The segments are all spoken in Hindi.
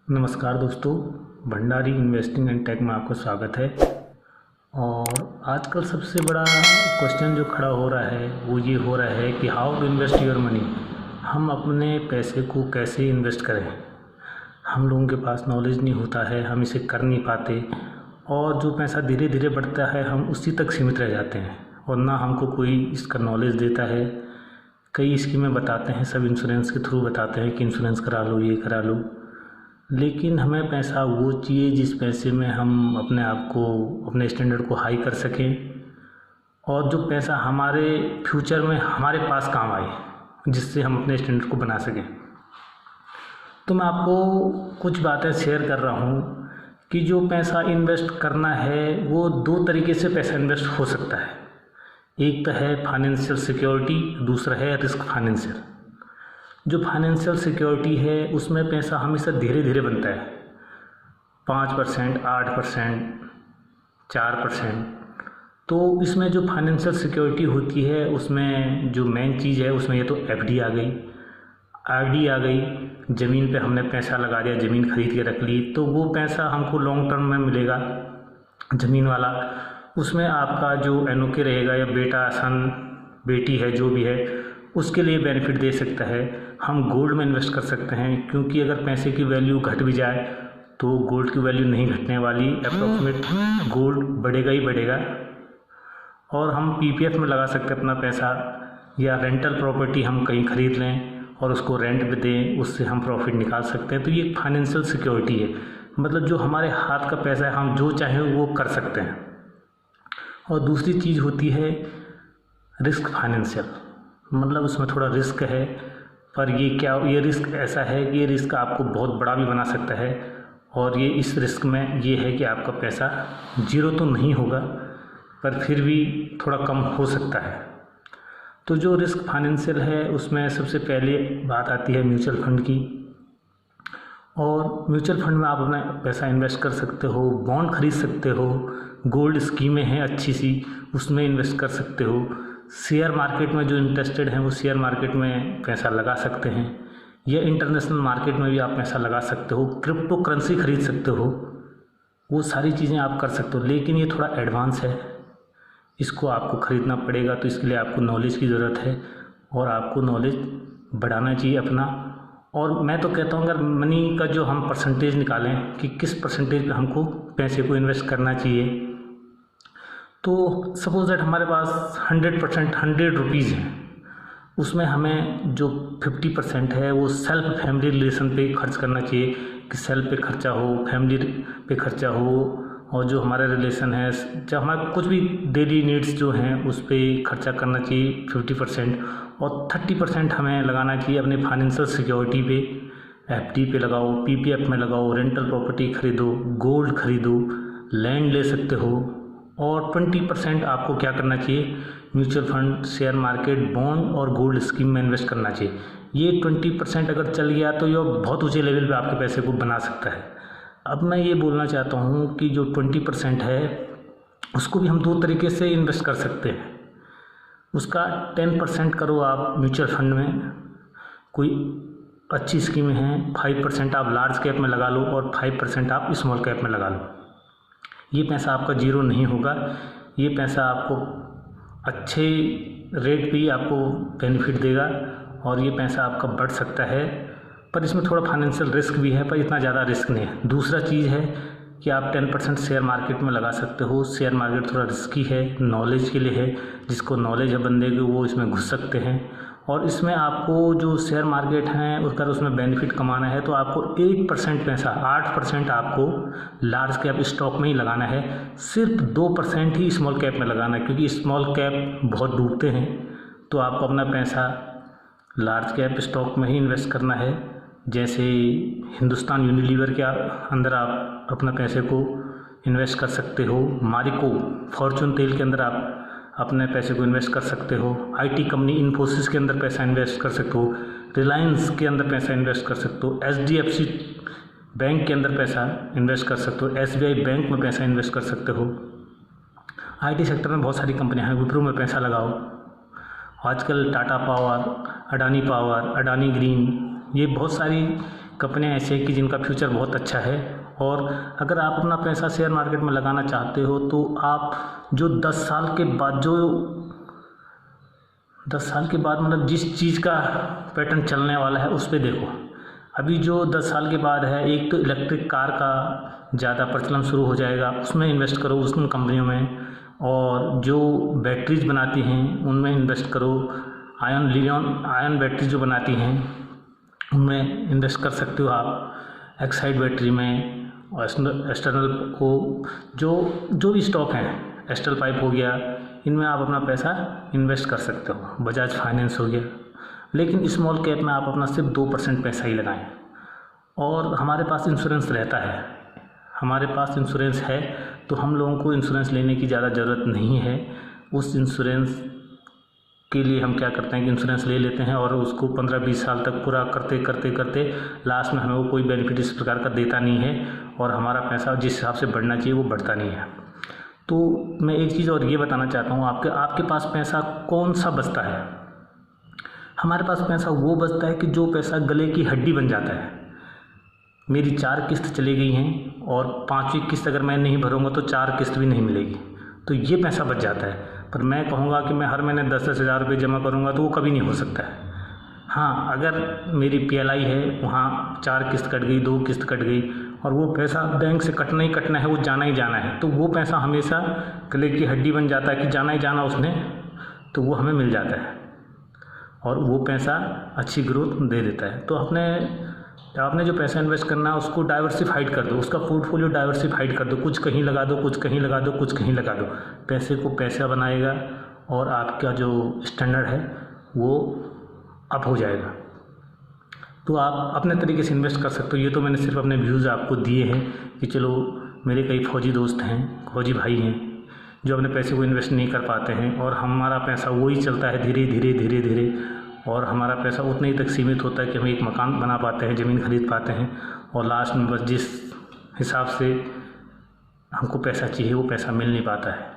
नमस्कार दोस्तों, भंडारी इन्वेस्टिंग एंड टेक में आपका स्वागत है। और आजकल सबसे बड़ा क्वेश्चन जो खड़ा हो रहा है वो ये हो रहा है कि how to invest your money. हम अपने पैसे को कैसे इन्वेस्ट करें। हम लोगों के पास नॉलेज नहीं होता है, हम इसे कर नहीं पाते और जो पैसा धीरे धीरे बढ़ता है हम उसी तक सीमित रह जाते हैं और ना हमको कोई इसका नॉलेज देता है। कई स्कीमें बताते हैं, सब इंश्योरेंस के थ्रू बताते हैं कि इंश्योरेंस करा लो, ये करा लो, लेकिन हमें पैसा वो चाहिए जिस पैसे में हम अपने आप को, अपने स्टैंडर्ड को हाई कर सकें और जो पैसा हमारे फ्यूचर में हमारे पास काम आए, जिससे हम अपने स्टैंडर्ड को बना सकें। तो मैं आपको कुछ बातें शेयर कर रहा हूँ कि जो पैसा इन्वेस्ट करना है वो दो तरीके से पैसा इन्वेस्ट हो सकता है। एक तो है फाइनेंशियल सिक्योरिटी, दूसरा है रिस्क फाइनेंशियल। जो फाइनेंशियल सिक्योरिटी है उसमें पैसा हमेशा धीरे धीरे बनता है, 5%, 8%, 4%। तो इसमें जो फाइनेंशियल सिक्योरिटी होती है उसमें जो मेन चीज़ है उसमें ये तो एफडी आ गई, आरडी आ गई। ज़मीन पे हमने पैसा लगा दिया, ज़मीन खरीद के रख ली, तो वो पैसा हमको लॉन्ग टर्म में मिलेगा। ज़मीन वाला उसमें आपका जो एनओके रहेगा या बेटा, सन, बेटी है, जो भी है, उसके लिए बेनिफिट दे सकता है। हम गोल्ड में इन्वेस्ट कर सकते हैं, क्योंकि अगर पैसे की वैल्यू घट भी जाए तो गोल्ड की वैल्यू नहीं घटने वाली, अप्रॉक्सीमेट गोल्ड बढ़ेगा ही बढ़ेगा। और हम पीपीएफ में लगा सकते हैं अपना पैसा, या रेंटल प्रॉपर्टी हम कहीं खरीद लें और उसको रेंट पे दें, उससे हम प्रॉफिट निकाल सकते हैं। तो ये एक फाइनेंशियल सिक्योरिटी है, मतलब जो हमारे हाथ का पैसा है हम जो चाहें वो कर सकते हैं। और दूसरी चीज़ होती है रिस्क फाइनेंशियल, मतलब उसमें थोड़ा रिस्क है, पर ये रिस्क ऐसा है कि ये रिस्क आपको बहुत बड़ा भी बना सकता है। और ये इस रिस्क में ये है कि आपका पैसा जीरो तो नहीं होगा, पर फिर भी थोड़ा कम हो सकता है। तो जो रिस्क फाइनेंशियल है उसमें सबसे पहले बात आती है म्यूचुअल फंड की। और म्यूचुअल फंड में आप अपना पैसा इन्वेस्ट कर सकते हो, बॉन्ड खरीद सकते हो, गोल्ड स्कीमें हैं अच्छी सी, उसमें इन्वेस्ट कर सकते हो। शेयर मार्केट में जो इंटरेस्टेड हैं वो शेयर मार्केट में पैसा लगा सकते हैं, या इंटरनेशनल मार्केट में भी आप पैसा लगा सकते हो। क्रिप्टो करेंसी खरीद सकते हो, वो सारी चीज़ें आप कर सकते हो। लेकिन ये थोड़ा एडवांस है, इसको आपको ख़रीदना पड़ेगा, तो इसके लिए आपको नॉलेज की ज़रूरत है और आपको नॉलेज बढ़ाना चाहिए अपना। और मैं तो कहता हूँ अगर मनी का जो हम परसेंटेज निकालें कि किस परसेंटेज पे हमको पैसे को इन्वेस्ट करना चाहिए, तो सपोज दैट हमारे पास 100%, 100 रुपीज़ हैं, उसमें हमें जो 50% है वो सेल्फ फैमिली रिलेशन पे खर्च करना चाहिए, कि सेल्फ पे खर्चा हो, फैमिली पे खर्चा हो, और जो हमारा रिलेशन है, जब हमारा कुछ भी डेली नीड्स जो हैं उस पर खर्चा करना चाहिए 50%। और 30% हमें लगाना चाहिए अपने फाइनेंशियल सिक्योरिटी पे, एफडी पे लगाओ, पीपीएफ में लगाओ, रेंटल प्रॉपर्टी खरीदो, गोल्ड खरीदो, लैंड ले सकते हो। और 20% आपको क्या करना चाहिए, mutual fund, share market, bond और गोल्ड स्कीम में इन्वेस्ट करना चाहिए। ये 20% अगर चल गया तो ये बहुत ऊंचे लेवल पे आपके पैसे को बना सकता है। अब मैं ये बोलना चाहता हूँ कि जो 20% है उसको भी हम दो तरीके से इन्वेस्ट कर सकते हैं। उसका 10% करो आप म्यूचुअल फंड में, कोई अच्छी स्कीमें हैं, 5% आप लार्ज कैप में लगा लो और 5% आप स्मॉल कैप में लगा लो। ये पैसा आपका जीरो नहीं होगा, ये पैसा आपको अच्छे रेट पे ही आपको बेनिफिट देगा और ये पैसा आपका बढ़ सकता है। पर इसमें थोड़ा फाइनेंशियल रिस्क भी है, पर इतना ज़्यादा रिस्क नहीं है। दूसरा चीज़ है कि आप 10% शेयर मार्केट में लगा सकते हो। शेयर मार्केट थोड़ा रिस्की है, नॉलेज के लिए है, जिसको नॉलेज है बंदे की वो इसमें घुस सकते हैं। और इसमें आपको जो शेयर मार्केट हैं उसका उसमें बेनिफिट कमाना है तो आपको 8% पैसा, 8% आपको लार्ज कैप स्टॉक में ही लगाना है, सिर्फ 2% ही स्मॉल कैप में लगाना है, क्योंकि स्मॉल कैप बहुत डूबते हैं। तो आपको अपना पैसा लार्ज कैप स्टॉक में ही इन्वेस्ट करना है। जैसे हिंदुस्तान यूनिलीवर के अंदर आप अपना पैसे को इन्वेस्ट कर सकते हो, मारिको, फॉर्चून तेल के अंदर आप अपने पैसे को इन्वेस्ट कर सकते हो, आईटी कंपनी इन्फोसिस के अंदर पैसा इन्वेस्ट कर सकते हो, रिलायंस के अंदर पैसा इन्वेस्ट कर सकते हो, एचडीएफसी बैंक के अंदर पैसा इन्वेस्ट कर सकते हो, एसबीआई बैंक में पैसा इन्वेस्ट कर सकते हो। आईटी सेक्टर में बहुत सारी कंपनियां हैं, विप्रो में पैसा लगाओ। आजकल टाटा पावर, अडानी ग्रीन, ये बहुत सारी कंपनियां ऐसी हैं कि जिनका फ्यूचर बहुत अच्छा है। और अगर आप अपना पैसा शेयर मार्केट में लगाना चाहते हो तो आप जो 10 साल के बाद मतलब जिस चीज़ का पैटर्न चलने वाला है उस पर देखो। अभी जो 10 साल के बाद है, एक तो इलेक्ट्रिक कार का ज़्यादा प्रचलन शुरू हो जाएगा, उसमें इन्वेस्ट करो, उन कंपनियों में। और जो बैटरीज बनाती हैं उनमें इन्वेस्ट करो। आयन बैटरी जो बनाती हैं उनमें इन्वेस्ट कर सकते हो आप। एक्साइड बैटरी में और एक्सटर्नल को जो भी स्टॉक हैं, एस्ट्रल पाइप हो गया, इनमें आप अपना पैसा इन्वेस्ट कर सकते हो। बजाज फाइनेंस हो गया। लेकिन स्मॉल कैप में आप अपना सिर्फ 2% पैसा ही लगाएं। और हमारे पास इंश्योरेंस रहता है, हमारे पास इंश्योरेंस है, तो हम लोगों को इंश्योरेंस लेने की ज़्यादा ज़रूरत नहीं है। उस इंश्योरेंस के लिए हम क्या करते हैं कि इंश्योरेंस ले लेते हैं और उसको 15-20 साल तक पूरा करते करते लास्ट में हमें वो कोई बेनिफिट इस प्रकार का देता नहीं है और हमारा पैसा जिस हिसाब से बढ़ना चाहिए वो बढ़ता नहीं है। तो मैं एक चीज़ और ये बताना चाहता हूँ, आपके पास पैसा कौन सा बचता है। हमारे पास पैसा वो बचता है कि जो पैसा गले की हड्डी बन जाता है। मेरी 4 किस्त चली गई हैं और 5वीं किस्त अगर मैं नहीं भरूँगा तो 4 किस्त भी नहीं मिलेगी, तो ये पैसा बच जाता है। पर मैं कहूँगा कि मैं हर महीने 10-10 हज़ार रुपये जमा करूँगा तो वो कभी नहीं हो सकता है। हाँ, अगर मेरी PLI है, वहाँ 4 किस्त कट गई, 2 किस्त कट गई और वो पैसा बैंक से कटना ही कटना है, वो जाना ही जाना है, तो वो पैसा हमेशा गले की हड्डी बन जाता है कि जाना ही जाना उसने, तो वो हमें मिल जाता है और वो पैसा अच्छी ग्रोथ दे देता है। तो आपने जो पैसा इन्वेस्ट करना है उसको डाइवर्सिफाइड कर दो, उसका पोर्टफोलियो डाइवर्सिफाइड कर दो। कुछ कहीं लगा दो, कुछ कहीं लगा दो, कुछ कहीं लगा दो। पैसे को पैसा बनाएगा और आपका जो स्टैंडर्ड है वो अप हो जाएगा। तो आप अपने तरीके से इन्वेस्ट कर सकते हो। ये तो मैंने सिर्फ अपने व्यूज़ आपको दिए हैं कि चलो, मेरे कई फौजी दोस्त हैं, फौजी भाई हैं जो अपने पैसे को इन्वेस्ट नहीं कर पाते हैं और हमारा पैसा वही चलता है धीरे धीरे और हमारा पैसा उतने ही तक सीमित होता है कि हम एक मकान बना पाते हैं, ज़मीन खरीद पाते हैं और लास्ट में बस जिस हिसाब से हमको पैसा चाहिए वो पैसा मिल नहीं पाता है।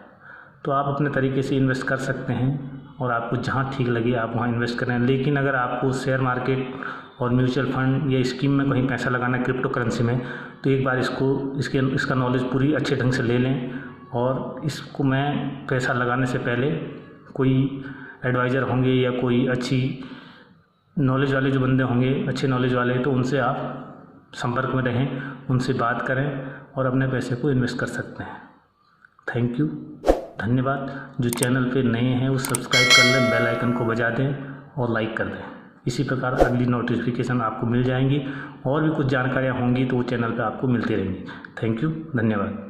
तो आप अपने तरीके से इन्वेस्ट कर सकते हैं और आपको जहाँ ठीक लगे आप वहाँ इन्वेस्ट करें। लेकिन अगर आपको शेयर मार्केट और म्यूचुअल फंड या स्कीम में कहीं पैसा लगाना है, क्रिप्टो करेंसी में, तो एक बार इसका नॉलेज पूरी अच्छे ढंग से ले लें। और इसको मैं पैसा लगाने से पहले कोई एडवाइज़र होंगे या कोई अच्छी नॉलेज वाले जो बंदे होंगे, अच्छे नॉलेज वाले, तो उनसे आप संपर्क में रहें, उनसे बात करें और अपने पैसे को इन्वेस्ट कर सकते हैं। थैंक यू, धन्यवाद। जो चैनल पे नए हैं वो सब्सक्राइब कर लें, बेल आइकन को बजा दें और लाइक कर दें। इसी प्रकार अगली नोटिफिकेशन आपको मिल जाएंगी और भी कुछ जानकारियाँ होंगी तो वो चैनल पे आपको मिलती रहेंगी। थैंक यू, धन्यवाद।